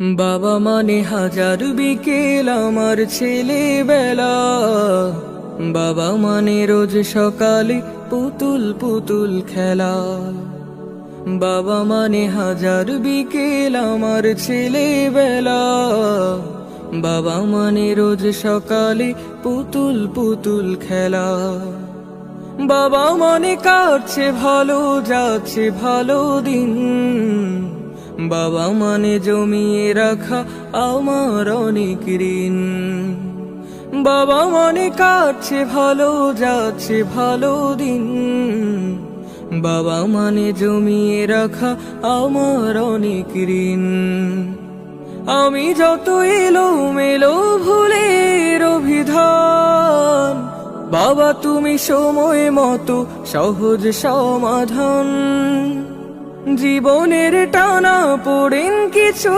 বাবা মানে হাজার বিকেল আমার ছেলেবেলা, বাবা মানে রোজ সকালে পুতুল পুতুল খেলা। বাবা মানে হাজার বিকেল আমার ছেলেবেলা, বাবা মানে রোজ সকালে পুতুল পুতুল খেলা। বাবা মানে কাটছে ভালো, যাচ্ছে ভালো দিন, বাবা মানে জমিয়ে রাখা আমার অনেক ঋণ। বাবা মানে কাটছে ভালো, যাচ্ছে ভালো দিন, বাবা মানে জমিয়ে রাখা আমার অনেক ঋণ। আমি যত এলো মেলো ভুলের অভিধান, বাবা তুমি সময় মতো সহজ সমাধান। জীবনের টানা পড়েন কিছু